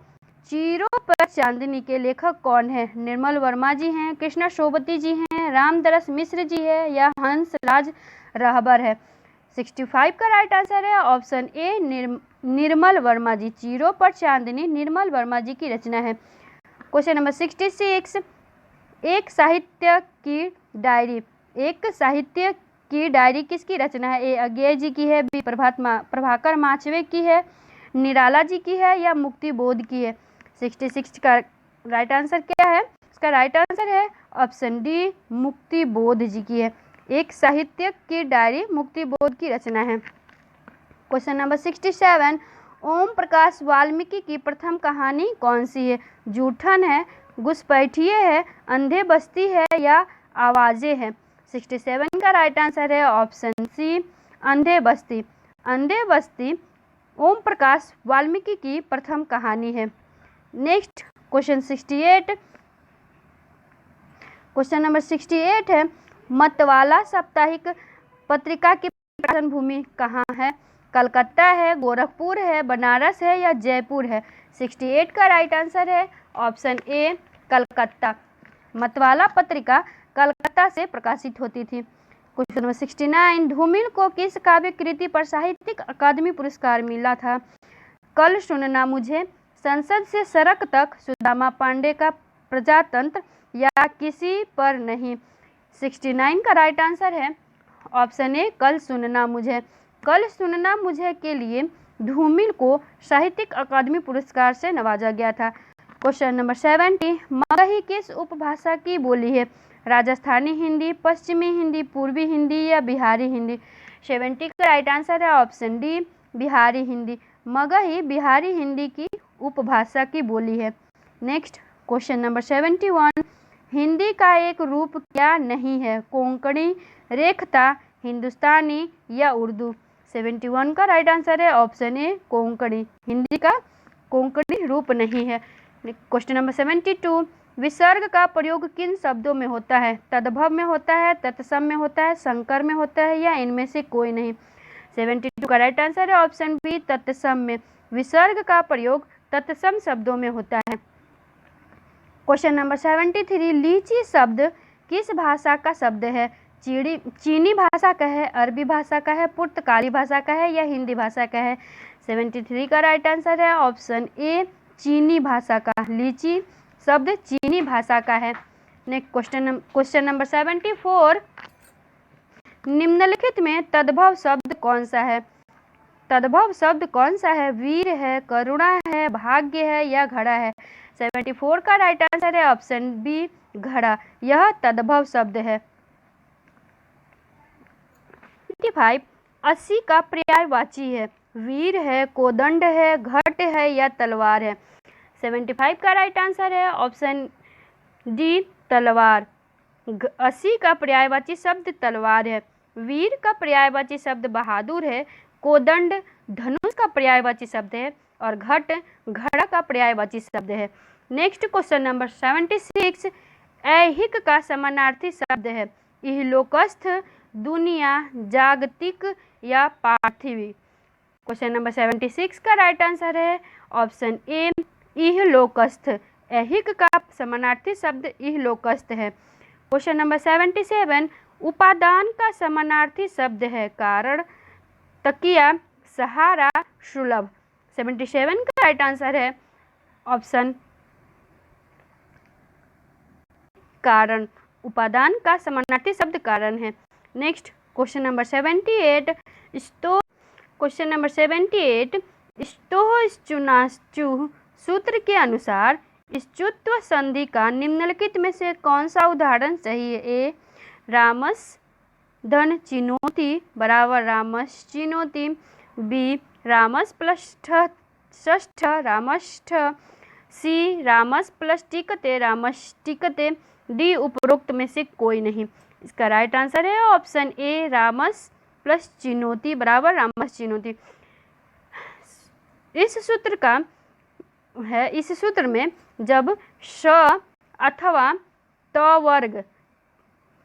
चीरों पर चांदनी के लेखक कौन है? निर्मल वर्मा जी हैं, कृष्णा सोबती जी हैं, रामदरस मिश्र जी है या हंसराज रहबर है। 65 का राइट आंसर है ऑप्शन ए, निर्मल वर्मा जी। चीरों पर चांदनी निर्मल वर्मा जी की रचना है। क्वेश्चन नंबर 66, एक साहित्य की डायरी किसकी रचना है? ए अज्ञेय जी की है, बी प्रभाकर माचवे की है, निराला जी की है या मुक्तिबोध की है। 66 का राइट आंसर क्या है? इसका राइट आंसर है ऑप्शन डी, मुक्तिबोध जी की है। एक साहित्य की डायरी मुक्तिबोध की रचना है। क्वेश्चन नंबर 67, ओम प्रकाश वाल्मीकि की प्रथम कहानी कौन सी है? जूठन है, घुसपैठिए है, अंधे बस्ती है या आवाजें हैं। 67 का राइट आंसर है ऑप्शन सी अंधे बस्ती। अंधे बस्ती ओम प्रकाश वाल्मीकि की प्रथम कहानी है। नेक्स्ट क्वेश्चन 68, क्वेश्चन नंबर 68 है मतवाला साप्ताहिक पत्रिका की प्रकाशन भूमि कहाँ है? कलकत्ता है, गोरखपुर है, बनारस है या जयपुर है? 68 का राइट आंसर है ऑप्शन ए कलकत्ता। मतवाला पत्रिका कलकत्ता से प्रकाशित होती थी। क्वेश्चन नंबर 69, धूमिल को किस काव्य कृति पर साहित्यिक अकादमी पुरस्कार मिला था? कल सुनना मुझे, संसद से सड़क तक, सुदामा पांडे का प्रजातंत्र या किसी पर नहीं? 69 का राइट आंसर है ऑप्शन ए कल सुनना मुझे। कल सुनना मुझे के लिए धूमिल को साहित्यिक अकादमी पुरस्कार से नवाजा गया था। क्वेश्चन नंबर 70, मगही किस उपभाषा की बोली है? राजस्थानी हिंदी, पश्चिमी हिंदी, पूर्वी हिंदी या बिहारी हिंदी? 70 का राइट आंसर है ऑप्शन डी बिहारी हिंदी। मगही बिहारी हिंदी की उपभाषा की बोली है। नेक्स्ट क्वेश्चन नंबर 71, हिंदी का एक रूप क्या नहीं है? कोंकणी, रेखता, हिंदुस्तानी या उर्दू? 71 का राइट आंसर है ऑप्शन ए कोंकणी। हिंदी का कोंकणी रूप नहीं है। क्वेश्चन नंबर 72, विसर्ग का प्रयोग किन शब्दों में होता है? तद्भव में होता है, तत्सम में होता है, संकर में होता है या इनमें से कोई नहीं? 72 का राइट आंसर है ऑप्शन बी तत्सम में। विसर्ग का प्रयोग तत्सम शब्दों में होता है। क्वेश्चन नंबर 73, लीची शब्द किस भाषा का शब्द है? चीनी भाषा का है, अरबी भाषा का है, पुर्तगाली भाषा का है या हिंदी भाषा का है? 73 का राइट आंसर है ऑप्शन ए चीनी भाषा का। लीची शब्द चीनी भाषा का है। नेक्स्ट क्वेश्चन नंबर 74, निम्नलिखित में तद्भव शब्द कौन सा है? तद्भव शब्द कौन सा है? वीर है, करुणा है, भाग्य है या घड़ा है? 74 का राइट आंसर है ऑप्शन बी घड़ा। यह तद्भव शब्द है। 55, 80 का पर्यायवाची है? वीर है, कोदंड है, घट है या तलवार है? 75 का राइट आंसर है ऑप्शन डी तलवार। 80 का पर्यायवाची शब्द तलवार है। वीर का पर्यायवाची शब्द बहादुर है। कोदंड धनुष का पर्यायवाची शब्द है और घट घड़ा का पर्यायवाची शब्द है। नेक्स्ट क्वेश्चन नंबर 76, ऐहिक का समानार्थी शब्द है? इहलोकस्थ, दुनिया, जागतिक या पार्थिव? क्वेश्चन नंबर 76 का राइट आंसर है ऑप्शन ए इहलोकस्थ। ऐहिक का समानार्थी शब्द इहलोकस्थ है। क्वेश्चन नंबर 77, उपादान का समानार्थी शब्द है? कारण, तकिया, सहारा, सुलभ? 77 का राइट आंसर है ऑप्शन कारण। उपादान का समानार्थी शब्द कारण है। Next question number 78, question number 78, स्टोहश्चुनाश्चुः सूत्र के अनुसार स्चुत्व संधि का निम्नलिखित में से कौन सा उदाहरण सही है? ए रामस धन चिनोति बराबर रामस चिनोति, बी रामस प्लस ष्ठ रामष्ठ, सी रामस प्लस टिकते रामस टिकते, डी उपरोक्त में से कोई नहीं। इसका राइट आंसर है ऑप्शन ए रामस प्लस चिनोति बराबर रामस चिनोति। इस सूत्र में जब स अथवा त वर्ग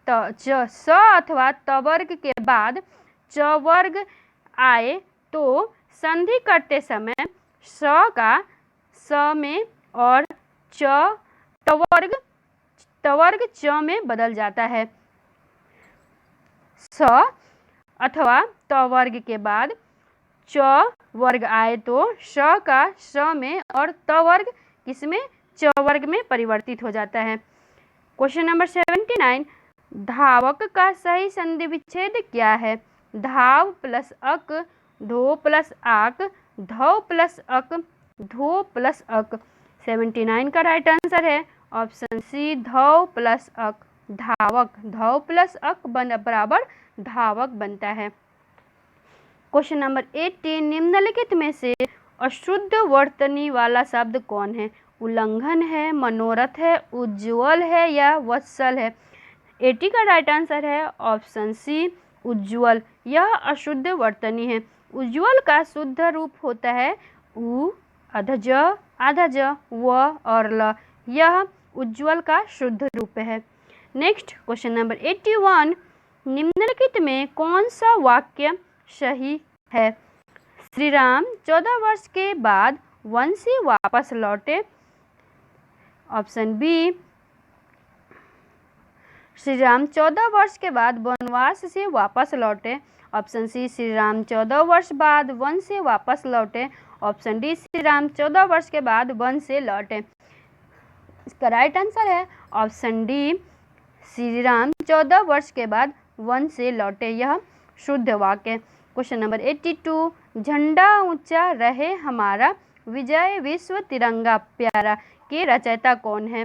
स अथवा त वर्ग के बाद च वर्ग आए तो संधि करते समय स का स में और त वर्ग च में बदल जाता है। स अथवा त वर्ग के बाद च वर्ग आए तो स का स में और त वर्ग किसमें? च वर्ग में परिवर्तित हो जाता है। क्वेश्चन नंबर 79, धावक का सही संधि विच्छेद क्या है? धाव प्लस अक, ढो प्लस आक, धौ प्लस अक, धो प्लस अक। 79 का राइट आंसर है ऑप्शन सी धौ प्लस अक। धावक धौ प्लस अक बराबर धावक बनता है। क्वेश्चन नंबर 80, निम्नलिखित में से अशुद्ध वर्तनी वाला शब्द कौन है? उल्लंघन है, मनोरथ है, उज्ज्वल है या वत्सल है? 80 का राइट आंसर है ऑप्शन सी उज्ज्वल। यह अशुद्ध वर्तनी है। उज्ज्वल का शुद्ध रूप होता है उ आधा ज व और ल। यह उज्ज्वल का शुद्ध रूप है। नेक्स्ट क्वेश्चन नंबर 81, निम्नलिखित में कौन सा वाक्य सही है? श्री राम 14 वर्ष के बाद वन से वापस लौटे। ऑप्शन बी, श्री राम 14 वर्ष के बाद वनवास से वापस लौटे। ऑप्शन सी, श्री राम 14 वर्ष बाद वन से वापस लौटे। ऑप्शन डी, श्री राम 14 वर्ष के बाद वन से लौटे। इसका राइट आंसर है ऑप्शन डी, श्री राम 14 वर्ष के बाद वन से लौटे। यह शुद्ध वाक्य। क्वेश्चन नंबर 82, झंडा ऊंचा रहे हमारा विजय विश्व तिरंगा प्यारा के रचयिता कौन है?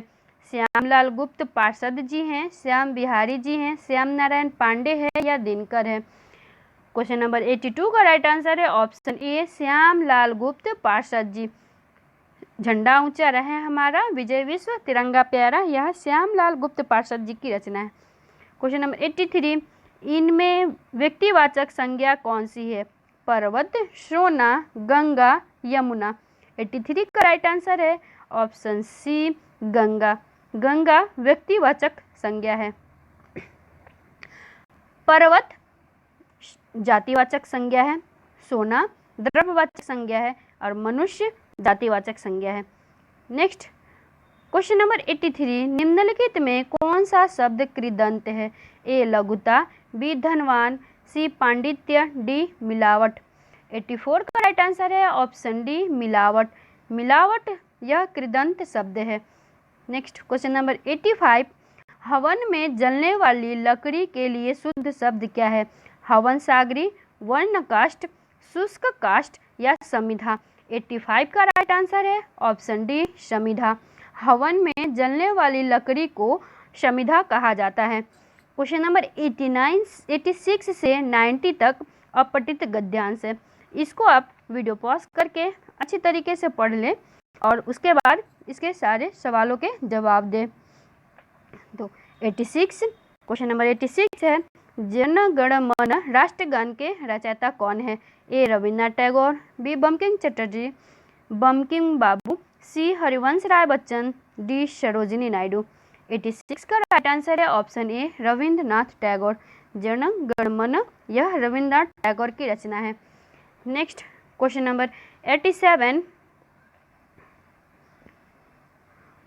श्यामलाल गुप्त पार्षद जी हैं, श्याम बिहारी जी हैं, श्याम नारायण पांडे है या दिनकर है? क्वेश्चन नंबर 82 का राइट आंसर है ऑप्शन ए, श्यामलाल गुप्त पार्षद जी। झंडा ऊंचा रहे हमारा विजय विश्व तिरंगा प्यारा, यह श्यामलाल गुप्त पार्षद जी की रचना है। क्वेश्चन नंबर 83, इनमें व्यक्तिवाचक संज्ञा कौन सी है? पर्वत, सोना, गंगा, यमुना। 83 का राइट आंसर है ऑप्शन सी गंगा। गंगा व्यक्तिवाचक संज्ञा है। पर्वत जातिवाचक संज्ञा है, सोना द्रव्यवाचक संज्ञा है और मनुष्य जातिवाचक संज्ञा है। नेक्स्ट क्वेश्चन नंबर 83, निम्नलिखित में कौन सा शब्द कृदंत है? ए लघुता, बी धनवान, सी पांडित्य, डी मिलावट। 84 का राइट आंसर है ऑप्शन डी मिलावट। मिलावट यह कृदंत शब्द है। नेक्स्ट क्वेश्चन नंबर 85, हवन में जलने वाली लकड़ी के लिए शुद्ध शब्द क्या है? हवन सागरी, वर्ण काष्ठ, शुष्क काष्ठ या समिधा। 85 का राइट आंसर है ऑप्शन डी समिधा। हवन में जलने वाली लकड़ी को समिधा कहा जाता है। क्वेश्चन नंबर 86 से 90 तक अपठित गद्यांश है। इसको आप वीडियो पॉज करके अच्छी तरीके से पढ़ लें और उसके बाद इसके सारे सवालों के जवाब दें। तो 86 क्वेश्चन नंबर 86 है, जन गण मन राष्ट्रगान के रचयिता कौन है? ए रविन्द्रनाथ टैगोर, बी बंकिम चटर्जी, बंकिम बाबू, सी हरिवंश राय बच्चन, डी सरोजिनी नायडू। 86 का राइट आंसर है ऑप्शन ए रविन्द्रनाथ टैगोर। जन गण मन यह रविन्द्रनाथ टैगोर की रचना है। नेक्स्ट क्वेश्चन नंबर 87,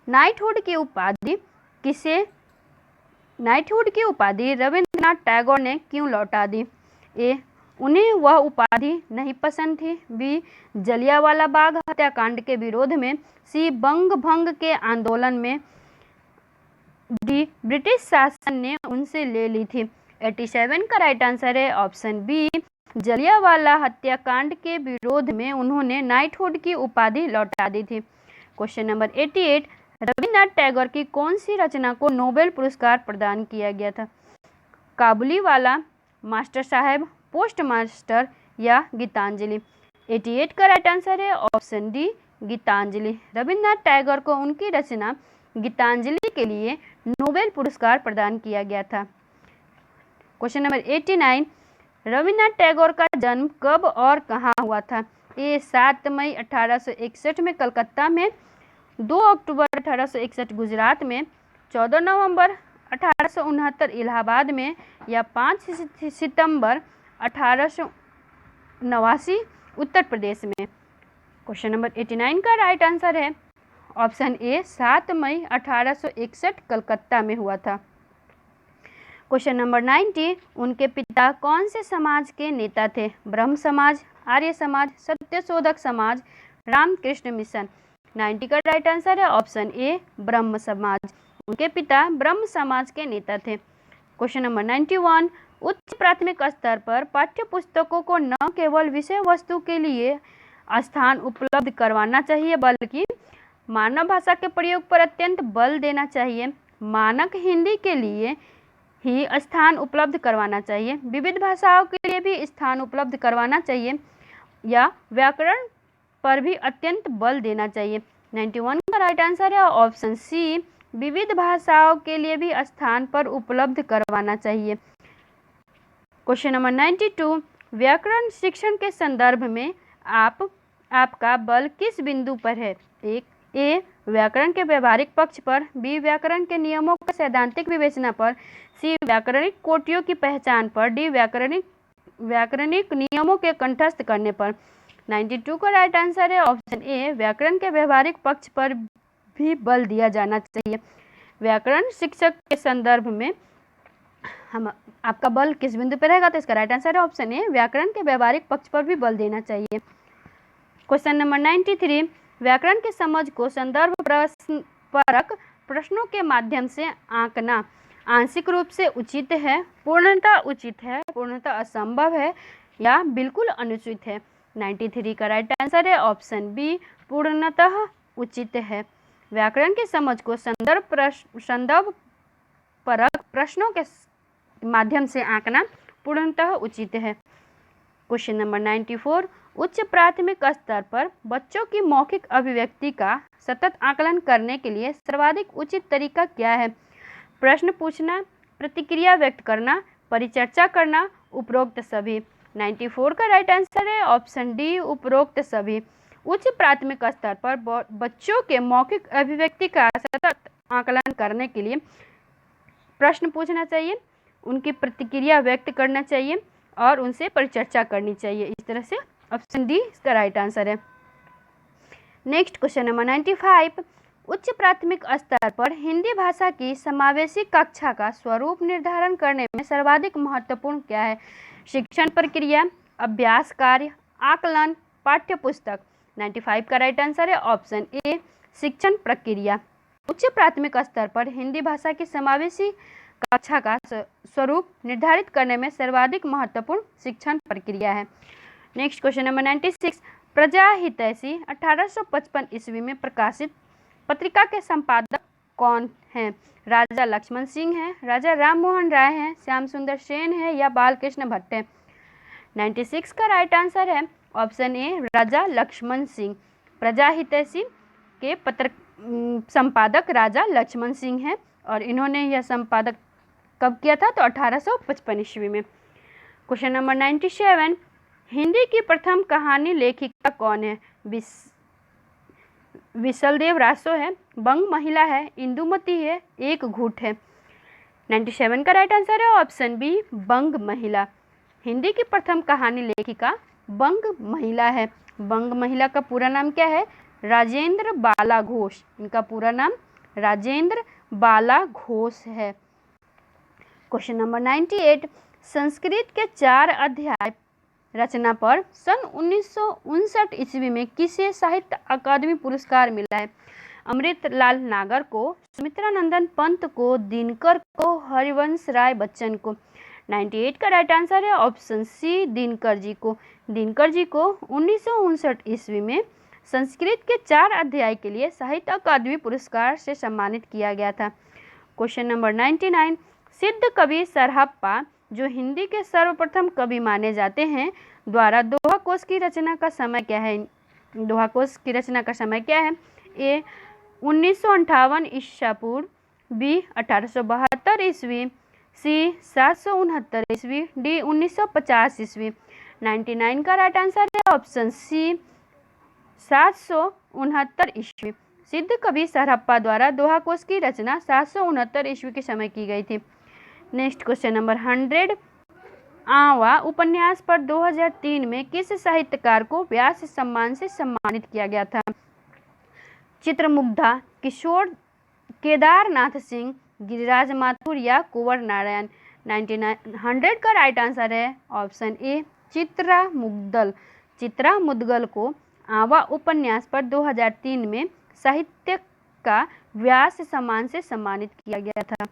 नाइटहुड की उपाधि किसे नाइटहुड की उपाधि रविन्द्रनाथ टैगोर ने क्यों लौटा दी? ए उन्हें वह उपाधि नहीं पसंद थी, बी जलियांवाला बाग हत्याकांड के विरोध में, सी बंग भंग के आंदोलन में, डी ब्रिटिश शासन ने उनसे ले ली थी। 87 का राइट आंसर है ऑप्शन बी जलियांवाला हत्याकांड के विरोध में उन्होंने नाइटहुड की उपाधि लौटा दी थी। क्वेश्चन नंबर 88, रविन्द्रनाथ टैगोर की कौन सी रचना को नोबेल पुरस्कार प्रदान किया गया था? काबुलीवाला, मास्टर साहब, पोस्ट मास्टर या गीतांजलि। 88 का राइट आंसर है ऑप्शन डी गीतांजलि। रविन्द्रनाथ टैगोर को उनकी रचना गीतांजलि के लिए नोबेल पुरस्कार प्रदान किया गया था। क्वेश्चन नंबर 89, रविन्द्रनाथ टैगोर का जन्म कब और कहाँ हुआ था? ए 7 मई 1861 में कलकत्ता में, 2 अक्टूबर 1861 गुजरात में, 14 नवंबर 1869 इलाहाबाद में या 5 सितंबर 1889 उत्तर प्रदेश में। क्वेश्चन नंबर 89 का राइट आंसर है ऑप्शन ए 7 मई 1861 कलकत्ता में हुआ था। क्वेश्चन नंबर 90, उनके पिता कौन से समाज के नेता थे? ब्रह्म समाज, आर्य समाज, सत्यशोधक समाज, रामकृष्ण मिशन। 90 का राइट आंसर है ऑप्शन ए ब्रह्म समाज। उनके पिता ब्रह्म समाज के नेता थे। क्वेश्चन नंबर 91, उच्च प्राथमिक स्तर पर पाठ्य पुस्तकों को न केवल विषय वस्तु के लिए स्थान उपलब्ध करवाना चाहिए बल्कि मानव भाषा के प्रयोग पर अत्यंत बल देना चाहिए। मानक हिंदी के लिए ही स्थान उपलब्ध करवाना चाहिए, विविध भाषाओं के लिए भी स्थान उपलब्ध करवाना चाहिए या व्याकरण पर भी अत्यंत बल देना चाहिए। 91 का राइट आंसर है ऑप्शन सी विविध भाषाओं के लिए भी स्थान पर उपलब्ध करवाना चाहिए। क्वेश्चन नंबर 92, व्याकरण शिक्षण के संदर्भ में आपका बल किस बिंदु पर है? ए व्याकरण के व्यवहारिक पक्ष पर, बी व्याकरण के नियमों का सैद्धांतिक विवेचना पर, सी व्याकरणिक कोटियों की पहचान पर, डी व्याकरणिक नियमों के कंठस्थ करने पर। 92 का राइट आंसर है ऑप्शन ए, व्याकरण के व्यवहारिक पक्ष पर भी बल दिया जाना चाहिए। व्याकरण शिक्षक के संदर्भ में आपका बल किस बिंदु पर रहेगा? तो इसका राइट आंसर है ऑप्शन ए, व्याकरण के व्यवहारिक पक्ष पर भी बल देना चाहिए। क्वेश्चन नंबर 93, व्याकरण के समझ को संदर्भ परक प्रश्नों के माध्यम से आंकना आंशिक रूप से उचित है, पूर्णतः उचित है, पूर्णतः असंभव है या बिल्कुल अनुचित है? 93 का राइट आंसर है ऑप्शन बी, पूर्णतः उचित है। व्याकरण की समझ को संदर्भ परक प्रश्नों के माध्यम से आंकना पूर्णतः उचित है। क्वेश्चन नंबर 94, उच्च प्राथमिक स्तर पर बच्चों की मौखिक अभिव्यक्ति का सतत आकलन करने के लिए सर्वाधिक उचित तरीका क्या है? प्रश्न पूछना, प्रतिक्रिया व्यक्त करना, परिचर्चा करना, उपरोक्त सभी। 94 का राइट आंसर है ऑप्शन डी, उपरोक्त सभी। उच्च प्राथमिक स्तर पर बच्चों के मौखिक अभिव्यक्ति का सतत आकलन करने के लिए प्रश्न पूछना चाहिए, उनकी प्रतिक्रिया व्यक्त करना चाहिए और उनसे परिचर्चा करनी चाहिए। इस तरह से ऑप्शन डी इसका राइट आंसर है। नेक्स्ट क्वेश्चन नंबर 95, उच्च प्राथमिक स्तर पर हिंदी भाषा की समावेशी कक्षा का स्वरूप निर्धारण करने में सर्वाधिक महत्वपूर्ण क्या है? शिक्षण प्रक्रिया, अभ्यास कार्य, आकलन, पाठ्य पुस्तक। 95 का राइट आंसर है ऑप्शन ए, शिक्षण प्रक्रिया। उच्च प्राथमिक स्तर पर हिंदी भाषा की समावेशी कक्षा का स्वरूप निर्धारित करने में सर्वाधिक महत्वपूर्ण शिक्षण प्रक्रिया है। नेक्स्ट क्वेश्चन नंबर 96, प्रजाहितैषी 1855 ईस्वी में प्रकाशित पत्रिका के संपादक कौन हैं? राजा लक्ष्मण सिंह हैं, राजा राम मोहन राय हैं, श्याम सुंदर सेन है या बालकृष्ण भट्ट है? 96 का राइट आंसर है ऑप्शन ए, राजा लक्ष्मण सिंह। प्रजाहितैषी के संपादक राजा लक्ष्मण सिंह हैं और इन्होंने यह संपादक कब किया था? तो 1855 ईस्वी में। क्वेश्चन नंबर 97, हिंदी की प्रथम कहानी लेखिका कौन है? विशलदेव रासो है, बंग महिला है, इंदुमती है, एक घूट है। 97 का राइट आंसर है ऑप्शन बी, बंग महिला। हिंदी की प्रथम कहानी लेखिका बंग महिला है। बंग महिला का पूरा नाम क्या है? राजेंद्र बाला घोष। इनका पूरा नाम राजेंद्र बाला घोष है। क्वेश्चन नंबर 98, संस्कृत के 4 अध्याय रचना पर सन 1959 ईस्वी में किसे साहित्य अकादमी पुरस्कार मिला है? अमृतलाल नागर को, सुमित्रा नंदन पंत को, दिनकर को, हरिवंश राय बच्चन को। 98 का राइट आंसर है ऑप्शन सी, दिनकर जी को। दिनकर जी को 1959 ईस्वी में संस्कृत के 4 अध्याय के लिए साहित्य अकादमी पुरस्कार से सम्मानित किया गया था। क्वेश्चन नंबर 99, सिद्ध कवि सरहप्पा जो हिंदी के सर्वप्रथम कवि माने जाते हैं द्वारा दोहा कोश की रचना का समय क्या है? दोहा कोश की रचना का समय क्या है? ए 1958 ईसा पूर्व, बी 1872 ईस्वी, सी 769 ईस्वी, डी 1950 ईस्वी। 99 का राइट आंसर है ऑप्शन सी, 769 ईस्वी। सिद्ध कवि सरहप्पा द्वारा दोहा कोश की रचना 769 ईस्वी के समय की गई थी। नेक्स्ट क्वेश्चन नंबर 100, आवा उपन्यास पर 2003 में किस साहित्यकार को व्यास सम्मान से सम्मानित किया गया था? चित्रमुग्धा, किशोर, केदारनाथ सिंह, गिरिराज माथुर या कुंवर नारायण। 100 का राइट आंसर है ऑप्शन ए, चित्रा मुद्गल को आवा उपन्यास पर 2003 में साहित्य का व्यास सम्मान से सम्मानित किया गया था।